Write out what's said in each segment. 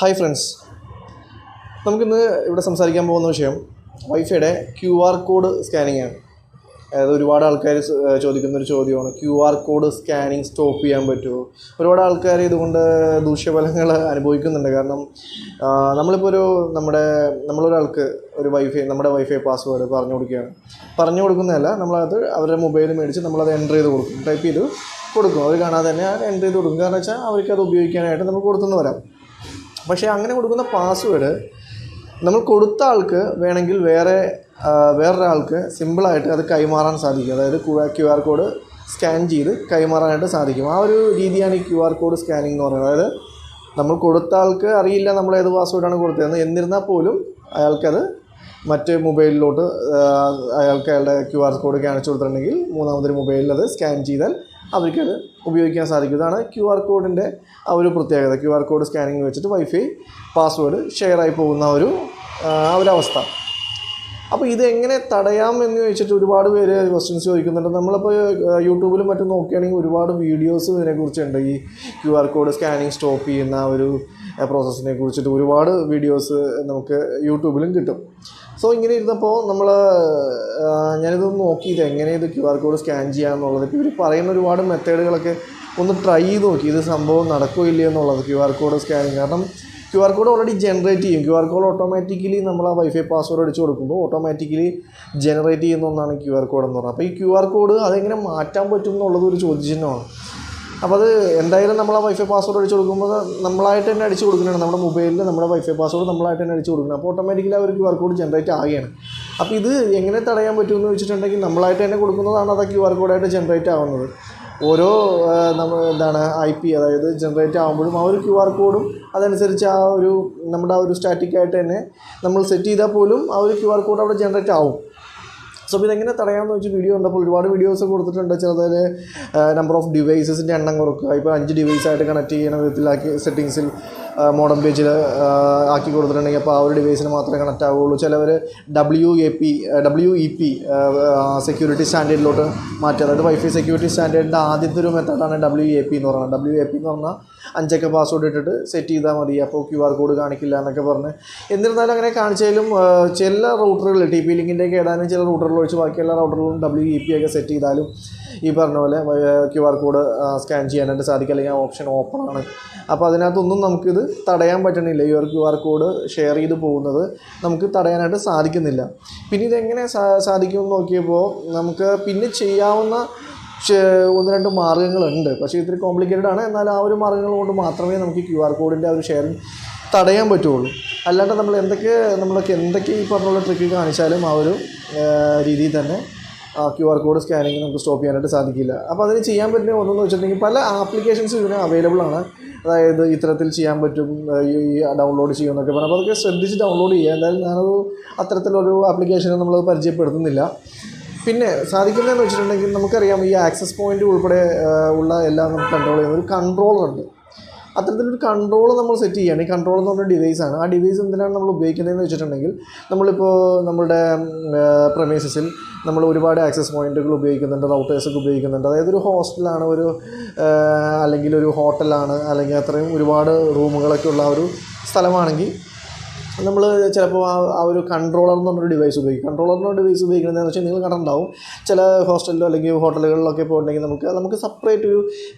Hi friends, നമുക്കിന്ന് ഇവിടെ സംസാരിക്കാൻ പോകുന്ന വിഷയം വൈഫൈയുടെ QR കോഡ് സ്കാനിംഗ് ആണ്. അതായത് ഒരുപാട് ആൾക്കാർ ചോദിക്കുന്നൊരു ചോദ്യമാണ്, QR കോഡ് സ്കാനിങ് സ്റ്റോപ്പ് ചെയ്യാൻ പറ്റുമോ? ഒരുപാട് ആൾക്കാർ ഇതുകൊണ്ട് ദൂഷ്യഫലങ്ങൾ അനുഭവിക്കുന്നുണ്ട്. കാരണം നമ്മളിപ്പോൾ നമ്മളൊരാൾക്ക് നമ്മുടെ വൈഫൈ പാസ്വേഡ് പറഞ്ഞു കൊടുക്കുന്നതല്ല, നമ്മളത് അവരുടെ മൊബൈൽ മേടിച്ച് നമ്മളത് എൻ്റർ ചെയ്ത് കൊടുക്കും, ടൈപ്പ് ചെയ്ത് കൊടുക്കും. അവർ കാണാതെ തന്നെ എൻ്റർ ചെയ്ത് കൊടുക്കും. കാരണം വെച്ചാൽ അവർക്കത് ഉപയോഗിക്കാനായിട്ട് നമുക്ക് കൊടുത്തുനിന്ന് വരാം. പക്ഷേ അങ്ങനെ കൊടുക്കുന്ന പാസ്വേഡ് നമ്മൾ കൊടുത്ത ആൾക്ക് വേണമെങ്കിൽ വേറൊരാൾക്ക് സിമ്പിളായിട്ട് അത് കൈമാറാൻ സാധിക്കും. അതായത് QR കോഡ് സ്കാൻ ചെയ്ത് കൈമാറാനായിട്ട് സാധിക്കും. ആ ഒരു രീതിയാണ് ഈ QR കോഡ് സ്കാനിങ് എന്ന് പറയുന്നത്. അതായത് നമ്മൾ കൊടുത്ത ആൾക്ക് അറിയില്ല നമ്മൾ ഏത് പാസ്വേഡാണ് കൊടുത്തതെന്ന്, എന്നിരുന്നാൽ പോലും അയാൾക്കത് മറ്റ് മൊബൈലിലോട്ട് അയാളുടെ QR കോഡ് കാണിച്ചു കൊടുത്തിട്ടുണ്ടെങ്കിൽ മൂന്നാമതൊരു മൊബൈലിൽ അത് സ്കാൻ ചെയ്താൽ അവർക്കത് ഉപയോഗിക്കാൻ സാധിക്കും. ഇതാണ് QR കോഡിൻ്റെ ആ ഒരു പ്രത്യേകത. QR കോഡ് സ്കാനിങ് വെച്ചിട്ട് വൈഫൈ പാസ്വേഡ് ഷെയറായി പോകുന്ന ആ ഒരു അവസ്ഥ. അപ്പോൾ ഇതെങ്ങനെ തടയാം എന്ന് ചോദിച്ചിട്ട് ഒരുപാട് പേര് ക്വസ്റ്റ്യൻസ് ചോദിക്കുന്നുണ്ട്. നമ്മളിപ്പോൾ യൂട്യൂബിലും മറ്റും നോക്കുകയാണെങ്കിൽ ഒരുപാട് വീഡിയോസ് ഇതിനെക്കുറിച്ചുണ്ട്. ഈ QR കോഡ് സ്കാനിങ് സ്റ്റോപ്പ് ചെയ്യുന്ന ഒരു പ്രോസസ്സിനെ കുറിച്ചിട്ട് ഒരുപാട് വീഡിയോസ് നമുക്ക് യൂട്യൂബിലും കിട്ടും. സോ ഇങ്ങനെ ഇരുന്നപ്പോൾ ഞാനിതൊന്ന് നോക്കി എങ്ങനെ ഇത് QR കോഡ് സ്കാൻ ചെയ്യാമെന്നുള്ളത്. ഇപ്പോൾ ഇവർ പറയുന്ന ഒരുപാട് മെത്തേഡുകളൊക്കെ ഒന്ന് ട്രൈ ചെയ്ത് നോക്കി, ഇത് സംഭവം നടക്കുകയോ ഇല്ലയോ എന്നുള്ളത്. QR കോഡ് സ്കാനിങ്, കാരണം QR കോഡ് ഓൾറെഡി ജനറേറ്റ് ചെയ്യും. QR കോഡ് ഓട്ടോമാറ്റിക്കലി നമ്മൾ ആ വൈഫൈ പാസ്വേഡ് അടിച്ച് കൊടുക്കുമ്പോൾ ഓട്ടോമാറ്റിക്കലി ജനറേറ്റ് ചെയ്യുന്ന ഒന്നാണ് QR കോഡ് എന്ന് പറയുന്നത്. അപ്പോൾ ഈ QR കോഡ് അതെങ്ങനെ മാറ്റാൻ പറ്റും എന്നുള്ളത് ഒരു ചോദ്യചിഹ്നമാണ്. അപ്പോൾ അത് എന്തായാലും നമ്മൾ ആ വൈഫൈ പാസ്വേഡ് അടിച്ച് കൊടുക്കുമ്പോൾ നമ്മളായിട്ട് തന്നെ അടിച്ച് കൊടുക്കുന്നതാണ്. നമ്മുടെ മൊബൈലിൽ നമ്മുടെ വൈഫൈ പാസ്വേഡ് നമ്മളായിട്ട് തന്നെ അടിച്ച് കൊടുക്കണം. അപ്പോൾ ഓട്ടോമാറ്റിക്കലി ആ ഒരു QR കോഡ് ജനറേറ്റ് ആവുകയാണ്. അപ്പോൾ ഇത് എങ്ങനെ തടയാൻ പറ്റുമെന്ന് വെച്ചിട്ടുണ്ടെങ്കിൽ നമ്മളായിട്ട് തന്നെ കൊടുക്കുന്നതാണ് അത് QR കോഡായിട്ട് ജനറേറ്റ് ആവുന്നത്. ഓരോ IP അതായത് ജനറേറ്റ് ആകുമ്പോഴും ആ ഒരു QR കോഡും അതനുസരിച്ച് നമ്മുടെ ആ ഒരു സ്റ്റാറ്റിക്കായിട്ട് തന്നെ നമ്മൾ സെറ്റ് ചെയ്താൽ പോലും ആ ഒരു QR കോഡ് അവിടെ ജനറേറ്റ് ആവും. സോ ഇതെങ്ങനെ തടയാമെന്ന് വെച്ച് വീഡിയോ കണ്ടപ്പോൾ ഒരുപാട് വീഡിയോസ് കൊടുത്തിട്ടുണ്ട്. ചിലതിൽ നമ്പർ ഓഫ് ഡിവൈസസിൻ്റെ എണ്ണം കുറക്കുക, ഇപ്പോൾ 5 ഡിവൈസായിട്ട് കണക്ട് ചെയ്യുന്ന വിധത്തിലാക്കി സെറ്റിങ്സിൽ മോഡം പേജിൽ ആക്കി കൊടുത്തിട്ടുണ്ടെങ്കിൽ അപ്പോൾ ആ ഒരു ഡിവൈസിന് മാത്രമേ കണക്റ്റ് ആവുകയുള്ളൂ. ചിലവർ WEP സെക്യൂരിറ്റി സ്റ്റാൻഡേർഡിലോട്ട് മാറ്റുക. അതായത് വൈഫൈ സെക്യൂരിറ്റി സ്റ്റാൻഡേർഡിൻ്റെ ആദ്യത്തെ ഒരു മെത്തേഡാണ് WEP എന്ന് പറയുന്നത്. WEP എന്ന് പറഞ്ഞാൽ 5 പാസ്വേഡ് ഇട്ടിട്ട് സെറ്റ് ചെയ്താൽ മതി, അപ്പോൾ QR കോഡ് കാണിക്കില്ല എന്നൊക്കെ പറഞ്ഞ്. എന്നിരുന്നാലും അങ്ങനെ കാണിച്ചാലും ചില റൂട്ടറുകൾ TP ലിങ്കിൻ്റെയൊക്കെ ഏതാനും ചില റൂട്ടറുകൾ ഒഴിച്ച് ബാക്കി എല്ലാ റൂട്ടറുകളും WEP ഒക്കെ സെറ്റ് ചെയ്താലും ഈ പറഞ്ഞ പോലെ QR കോഡ് സ്കാൻ ചെയ്യാനായിട്ട് സാധിക്കും, അല്ലെങ്കിൽ ആ ഓപ്ഷൻ ഓപ്പൺ ആണ്. അപ്പോൾ അതിനകത്തൊന്നും നമുക്കിത് തടയാൻ പറ്റണില്ല. ഈ ഒരു QR കോഡ് ഷെയർ ചെയ്ത് പോകുന്നത് നമുക്ക് തടയാനായിട്ട് സാധിക്കുന്നില്ല. പിന്നെ ഇതെങ്ങനെ സാധിക്കുമെന്ന് നോക്കിയപ്പോൾ നമുക്ക് പിന്നെ ചെയ്യാവുന്ന 1-2 മാർഗ്ഗങ്ങളുണ്ട്. പക്ഷേ ഇത്തിരി കോംപ്ലിക്കേറ്റഡ് ആണ്. എന്നാൽ ആ ഒരു മാർഗ്ഗങ്ങൾ കൊണ്ട് മാത്രമേ നമുക്ക് QR കോഡിൻ്റെ ആ ഒരു ഷെയറിങ് തടയാൻ പറ്റുള്ളൂ. അല്ലാണ്ട് നമ്മളൊക്കെ എന്തൊക്കെ ഈ പറഞ്ഞുള്ള ട്രിക്ക് കാണിച്ചാലും ആ ഒരു രീതിയിൽ തന്നെ QR കോഡ് സ്കാനിങ് നമുക്ക് സ്റ്റോപ്പ് ചെയ്യാനായിട്ട് സാധിക്കില്ല. അപ്പോൾ അതിന് ചെയ്യാൻ പറ്റുന്ന ഒന്നെന്ന് വെച്ചിട്ടുണ്ടെങ്കിൽ പല ആപ്ലിക്കേഷൻസും ഇതിന് അവൈലബിൾ ആണ്. അതായത് ഇത്തരത്തിൽ ചെയ്യാൻ പറ്റും, ഈ ഡൗൺലോഡ് ചെയ്യുമെന്നൊക്കെ പറഞ്ഞാൽ അപ്പോൾ അതൊക്കെ ശ്രദ്ധിച്ച് ഡൗൺലോഡ് ചെയ്യുക. എന്തായാലും ഞാനത് അത്തരത്തിലൊരു ആപ്ലിക്കേഷനെ നമ്മൾ പരിചയപ്പെടുത്തുന്നില്ല. പിന്നെ സാധിക്കുന്നതെന്ന് വെച്ചിട്ടുണ്ടെങ്കിൽ നമുക്കറിയാം, ഈ ആക്സസ് പോയിൻ്റ് ഉൾപ്പെടെ ഉള്ള എല്ലാം നമുക്ക് കൺട്രോൾ ചെയ്യുന്ന ഒരു കൺട്രോളുണ്ട്. അത്തരത്തിലൊരു കൺട്രോൾ നമ്മൾ സെറ്റ് ചെയ്യുകയാണ്. ഈ കൺട്രോൾ എന്ന് പറഞ്ഞ ഡിവൈസാണ്. ആ ഡിവൈസ് എന്തിനാണ് നമ്മൾ ഉപയോഗിക്കുന്നതെന്ന് വെച്ചിട്ടുണ്ടെങ്കിൽ, നമ്മളിപ്പോൾ നമ്മുടെ പ്രമൈസസിൽ നമ്മൾ ഒരുപാട് ആക്സസ് പോയിൻറ്റുകൾ ഉപയോഗിക്കുന്നുണ്ട്, റൗട്ടേഴ്സൊക്കെ ഉപയോഗിക്കുന്നുണ്ട്. അതായത് ഒരു ഹോസ്റ്റലാണ്, അല്ലെങ്കിൽ ഒരു ഹോട്ടലാണ്, അല്ലെങ്കിൽ അത്രയും ഒരുപാട് റൂമുകളൊക്കെ ഉള്ള ഒരു സ്ഥലമാണെങ്കിൽ നമ്മൾ ചിലപ്പോൾ ആ ഒരു കൺട്രോളർ എന്ന് പറഞ്ഞൊരു ഡിവൈസ് ഉപയോഗിക്കും. കൺട്രോളർ എന്ന് പറഞ്ഞ ഡിവൈസ് ഉപയോഗിക്കുന്നതെന്ന് വെച്ചാൽ നിങ്ങൾ കണ്ടിട്ടുണ്ടാവും, ചില ഹോസ്റ്റലിലോ അല്ലെങ്കിൽ ഹോട്ടലുകളിലൊക്കെ പോയിട്ടുണ്ടെങ്കിൽ നമുക്ക് സെപ്പറേറ്റ്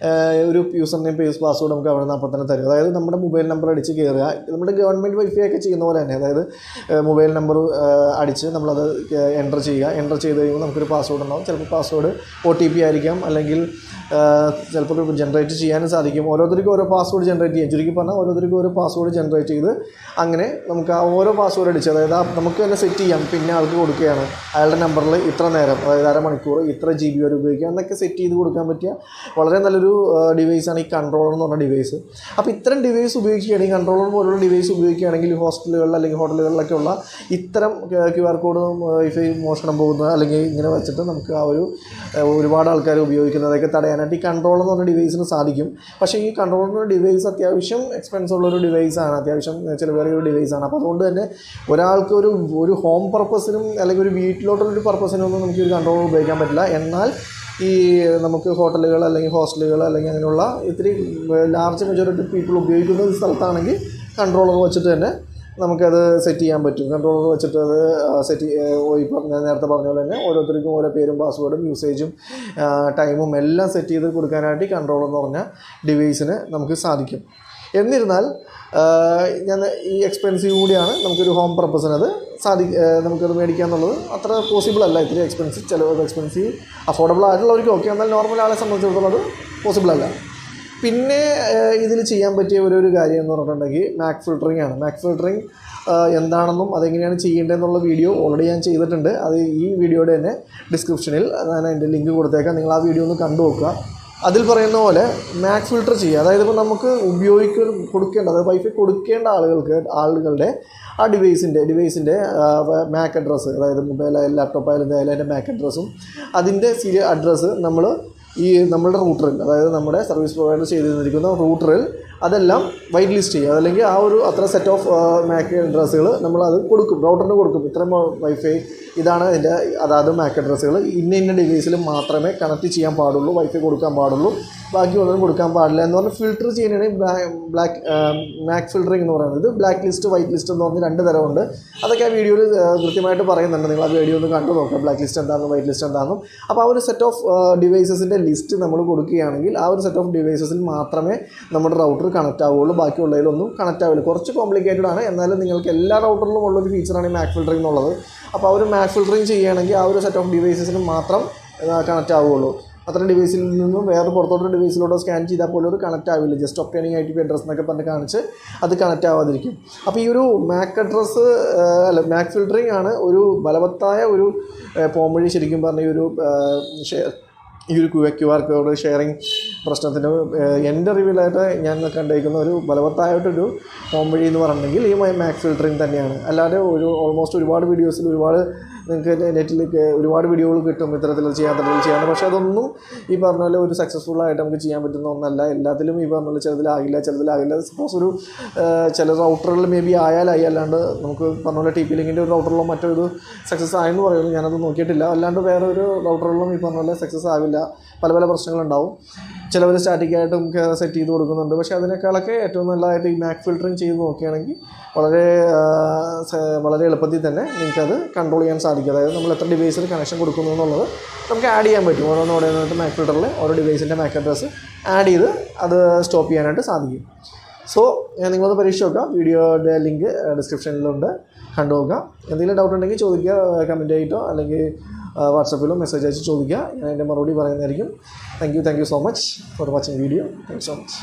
ഒരു യൂസർ നെയിം പാസ്വേഡ് നമുക്ക് അവിടെ നിന്ന് അപ്പം തന്നെ തരും. അതായത് നമ്മുടെ മൊബൈൽ നമ്പർ അടിച്ച് കയറുക, നമ്മുടെ ഗവൺമെൻറ് വൈഫൈ ഒക്കെ ചെയ്യുന്ന പോലെ തന്നെ. അതായത് മൊബൈൽ നമ്പർ അടിച്ച് നമ്മളത് എൻ്റർ ചെയ്ത് കഴിയുമ്പോൾ നമുക്കൊരു പാസ്വേഡ് ഉണ്ടാവും. ചിലപ്പോൾ പാസ്വേഡ് OTP ആയിരിക്കാം, അല്ലെങ്കിൽ ചിലപ്പോൾ ജനറേറ്റ് ചെയ്യാനും സാധിക്കും. ഓരോരുത്തർക്കും ഓരോ പാസ്വേഡ് ജനറേറ്റ് ചെയ്യാം. ചുരുക്കി പറഞ്ഞാൽ ഓരോരുത്തർക്കും ഓരോ പാസ്വേഡ് ജനറേറ്റ് ചെയ്ത് അങ്ങനെ നമുക്ക് ആ ഓരോ പാസ്വേഡ് അടിച്ച്, അതായത് നമുക്ക് തന്നെ സെറ്റ് ചെയ്യാം. പിന്നെ ആൾക്ക് കൊടുക്കുകയാണ് അയാളുടെ നമ്പറിൽ ഇത്ര നേരം, അതായത് അരമണിക്കൂർ ഇത്ര GB വരെ ഉപയോഗിക്കുക എന്നൊക്കെ സെറ്റ് ചെയ്ത് കൊടുക്കാൻ പറ്റിയ വളരെ നല്ലൊരു ഡിവൈസാണ് ഈ കൺട്രോളർ എന്ന് പറഞ്ഞ ഡിവൈസ്. അപ്പോൾ ഇത്തരം ഡിവൈസ് ഉപയോഗിക്കുകയാണെങ്കിൽ, കൺട്രോളർ പോലുള്ള ഡിവൈസ് ഉപയോഗിക്കുകയാണെങ്കിൽ ഹോസ്റ്റലുകളിൽ അല്ലെങ്കിൽ ഹോട്ടലുകളിലൊക്കെ ഉള്ള ഇത്തരം QR കോഡ് വൈഫൈ മോഷണം പോകുന്നത് അല്ലെങ്കിൽ ഇങ്ങനെ വെച്ചിട്ട് നമുക്ക് ആ ഒരുപാട് ആൾക്കാർ ഉപയോഗിക്കുന്നതൊക്കെ തടയാനായിട്ട് ഈ കൺട്രോളർ എന്ന് പറഞ്ഞ ഡിവൈസിന് സാധിക്കും. പക്ഷേ ഈ കൺട്രോളർ എന്ന ഡിവൈസ് അത്യാവശ്യം എക്സ്പെൻസ് ഉള്ളൊരു ഡിവൈസാണ്, അത്യാവശ്യം ചിലവേറിയ ഒരു ഡിവൈസാണ്. അപ്പോൾ അതുകൊണ്ട് തന്നെ ഒരാൾക്ക് ഒരു ഹോം പർപ്പസിനും അല്ലെങ്കിൽ ഒരു വീട്ടിലോട്ടുള്ളൊരു പർപ്പസിനൊന്നും നമുക്ക് ഒരു കൺട്രോളർ ഉപയോഗിക്കാൻ പറ്റില്ല. എന്നാൽ ഈ നമുക്ക് ഹോട്ടലുകൾ അല്ലെങ്കിൽ ഹോസ്റ്റലുകൾ അല്ലെങ്കിൽ അങ്ങനെയുള്ള ഇത്തിരി ലാർജ് മെജോറിറ്റി പീപ്പിൾ ഉപയോഗിക്കുന്ന സ്ഥലത്താണെങ്കിൽ കൺട്രോളർ വെച്ചിട്ട് തന്നെ നമുക്കത് സെറ്റ് ചെയ്യാൻ പറ്റും. കൺട്രോളർ വെച്ചിട്ട് അത് സെറ്റ് ഇപ്പോൾ ഞാൻ നേരത്തെ പറഞ്ഞ പോലെ തന്നെ ഓരോരുത്തർക്കും ഓരോ പേരും പാസ്വേഡും യൂസേജും ടൈമും എല്ലാം സെറ്റ് ചെയ്ത് കൊടുക്കാനായിട്ട് കൺട്രോളർ എന്ന് പറഞ്ഞ ഡിവൈസിന് നമുക്ക് സാധിക്കും. എന്നിരുന്നാൽ ഞാൻ ഈ എക്സ്പെൻസീവ് കൂടിയാണ്, നമുക്കൊരു ഹോം പർപ്പസിന് അത് നമുക്കത് മേടിക്കുക എന്നുള്ളത് അത്ര പോസിബിൾ അല്ല. ഇത്തിരി എക്സ്പെൻസീവ്, ചിലവ് എക്സ്പെൻസീവ്, അഫോർഡബിൾ ആയിട്ടുള്ളവർക്ക് ഓക്കെ, എന്നാൽ നോർമൽ ആളെ സംബന്ധിച്ചിടത്തോളം അത് പോസിബിൾ അല്ല. പിന്നെ ഇതിൽ ചെയ്യാൻ പറ്റിയ ഒരു കാര്യം എന്ന് പറഞ്ഞിട്ടുണ്ടെങ്കിൽ മാക് ഫിൽറ്ററിംഗ് ആണ്. മാക് ഫിൽറ്ററിംഗ് എന്താണെന്നും അതെങ്ങനെയാണ് ചെയ്യേണ്ടതെന്നുള്ള വീഡിയോ ഓൾറെഡി ഞാൻ ചെയ്തിട്ടുണ്ട്. അത് ഈ വീഡിയോയുടെ തന്നെ ഡിസ്ക്രിപ്ഷനിൽ ഞാൻ അതിൻ്റെ ലിങ്ക് കൊടുത്തേക്കാം, നിങ്ങൾ ആ വീഡിയോ ഒന്ന് കണ്ടു നോക്കുക. അതിൽ പറയുന്ന പോലെ മാക് ഫിൽറ്റർ ചെയ്യുക, അതായത് ഇപ്പോൾ നമുക്ക് കൊടുക്കേണ്ട, അതായത് വൈഫൈ കൊടുക്കേണ്ട ആളുകളുടെ ആ ഡിവൈസിൻ്റെ മാക് അഡ്രസ്സ്, അതായത് മൊബൈലായാലും ലാപ്ടോപ്പ് ആയാലും എന്തായാലും അതിൻ്റെ മാക് അഡ്രസ്സും അതിൻ്റെ സീരിയൽ അഡ്രസ്സ് നമ്മളുടെ റൂട്ടറിൽ, അതായത് നമ്മുടെ സർവീസ് പ്രൊവൈഡർ ചെയ്ത് തന്നിരിക്കുന്ന റൂട്ടറിൽ അതെല്ലാം വൈറ്റ് ലിസ്റ്റ് ചെയ്യുക. അതല്ലെങ്കിൽ അത്ര സെറ്റ് ഓഫ് മാക് അഡ്രസ്സുകൾ നമ്മളത് കൊടുക്കും, റൗട്ടറിന് കൊടുക്കും. ഇത്രയും വൈഫൈ ഇതാണ് അതിൻ്റെ അതായത് മാക് അഡ്രസ്സുകൾ ഇന്ന ഡിവൈസിൽ മാത്രമേ കണക്ട് ചെയ്യാൻ പാടുള്ളൂ, വൈഫൈ കൊടുക്കാൻ പാടുള്ളൂ, ബാക്കി ഒന്നും കൊടുക്കാൻ പാടില്ല എന്ന് പറഞ്ഞ് ഫിൽറ്റർ ചെയ്യുന്നതാണ് മാക് ഫിൽറ്ററിംഗ് എന്ന് പറയുന്നത്. ഇത് ബ്ലാക്ക് ലിസ്റ്റ്, വൈറ്റ് ലിസ്റ്റ് എന്ന് പറഞ്ഞ് 2 തരമുണ്ട്. അതൊക്കെ ആ വീഡിയോയിൽ കൃത്യമായിട്ട് പറയുന്നുണ്ട്, നിങ്ങൾ ആ വീഡിയോ ഒന്ന് കണ്ടു നോക്കാം, ബ്ലാക്ക് ലിസ്റ്റ് എന്താണെന്നും വൈറ്റ് ലിസ്റ്റ് എന്താണെന്നും. അപ്പോൾ ആ ഒരു സെറ്റ് ഓഫ് ഡിവൈസസിൻ്റെ ലിസ്റ്റ് നമ്മൾ കൊടുക്കുകയാണെങ്കിൽ ആ ഒരു സെറ്റ് ഓഫ് ഡിവൈസസിൽ മാത്രമേ നമ്മുടെ റൗട്ടർ കണക്റ്റ് ആവുകയുള്ളൂ, ബാക്കിയുള്ളതിലൊന്നും കണക്റ്റ് ആവില്ല. കുറച്ച് കോംപ്ലിക്കേറ്റഡ് ആണ്, എന്നാലും നിങ്ങൾക്ക് എല്ലാ റൗട്ടറിലും ഉള്ളൊരു ഫീച്ചറാണ് ഈ മാക് ഫിൽറ്ററിംഗ് എന്നുള്ളത്. അപ്പോൾ ആ ഒരു മാക് ഫിൽറ്ററിംഗ് ചെയ്യുകയാണെങ്കിൽ ആ ഒരു സെറ്റ് ഓഫ് ഡിവൈസസിന് മാത്രം കണക്റ്റ് ആവുകയുള്ളൂ. അത്ര ഡിവൈസിൽ നിന്നും വേറെ പുറത്തോട്ടൊരു ഡിവൈസിലൂടെ സ്കാൻ ചെയ്താൽ പോലും ഒരു കണക്റ്റ് ആവില്ല. ജസ്റ്റ് ഒപ്റ്റൈനിങ് IP അഡ്രസ് എന്നൊക്കെ പറഞ്ഞ് കാണിച്ച് അത് കണക്റ്റ് ആവാതിരിക്കും. അപ്പോൾ ഈ ഒരു മാക് ഫിൽറ്ററിംഗ് ആണ് ഒരു ബലവത്തായ ഒരു പോംവഴി. ശരിക്കും പറഞ്ഞ ഈ ഒരു QR കോഡ് ഷെയറിങ് പ്രശ്നത്തിന് എൻ്റെ അറിവിലായിട്ട് ഞാൻ കണ്ടിരിക്കുന്ന ഒരു ബലവത്തായിട്ടൊരു പോംവഴി എന്ന് പറഞ്ഞിട്ടുണ്ടെങ്കിൽ ഈ മാക് ഫിൽറ്ററിംഗ് തന്നെയാണ്. അല്ലാതെ ഓൾമോസ്റ്റ് ഒരുപാട് വീഡിയോസിൽ നിങ്ങൾക്ക് നെറ്റിലേക്ക് ഒരുപാട് വീഡിയോകൾ കിട്ടും ഇത്തരത്തിൽ ചെയ്യാൻ. പക്ഷേ അതൊന്നും ഈ പറഞ്ഞ പോലെ ഒരു സക്സസ്ഫുള്ളായിട്ട് നമുക്ക് ചെയ്യാൻ പറ്റുന്ന ഒന്നല്ല. എല്ലാത്തിലും ഈ പറഞ്ഞ പോലെ ചിലതിലാകില്ല. സപ്പോസ് ചില റൗട്ടറുകൾ മേ ബി ആയാലായി, അല്ലാണ്ട് നമുക്ക് പറഞ്ഞ പോലെ TP ലിങ്കിൻ്റെ ഒരു റൗട്ടറിലോ മറ്റൊരു സക്സസ് ആയെന്ന് പറയുന്നത് ഞാനത് നോക്കിയിട്ടില്ല. അല്ലാണ്ട് വേറെ ഒരു റൗട്ടറുകളിലും ഈ പറഞ്ഞ പോലെ സക്സസ് ആവില്ല, പല പ്രശ്നങ്ങളുണ്ടാവും. ചിലവർ സ്റ്റാറ്റിക്കായിട്ടും സെറ്റ് ചെയ്ത് കൊടുക്കുന്നുണ്ട്. പക്ഷേ അതിനേക്കാളൊക്കെ ഏറ്റവും നല്ലതായിട്ട് ഈ മാക് ഫിൽറ്ററിംഗ് ചെയ്ത് നോക്കുകയാണെങ്കിൽ വളരെ എളുപ്പത്തിൽ തന്നെ നിങ്ങൾക്കത് കൺട്രോൾ ചെയ്യാൻ സാധിക്കും. അതായത് നമ്മൾ എത്ര ഡിവൈസിൽ കണക്ഷൻ കൊടുക്കുന്നു എന്നുള്ളത് നമുക്ക് ആഡ് ചെയ്യാൻ പറ്റും. ഓരോന്നോടായിട്ട് മാക് ഫിൽറ്ററിൽ ഓരോ ഡിവൈസിൻ്റെ മാക് അഡ്രസ്സ് ആഡ് ചെയ്ത് അത് സ്റ്റോപ്പ് ചെയ്യാനായിട്ട് സാധിക്കും. സോ നിങ്ങളത് പരീക്ഷിച്ച് നോക്കുക. വീഡിയോയുടെ ലിങ്ക് ഡിസ്ക്രിപ്ഷനിലുണ്ട്, കണ്ടു നോക്കുക. എന്തെങ്കിലും ഡൗട്ട് ഉണ്ടെങ്കിൽ ചോദിക്കുക, കമൻറ്റ് ആയിട്ടോ അല്ലെങ്കിൽ വാട്സപ്പിലോ മെസ്സേജ് അയച്ച് ചോദിക്കുക, ഞാൻ അതിൻ്റെ മറുപടി പറയുന്നതായിരിക്കും. Thank you so much for watching video. Thank you so much.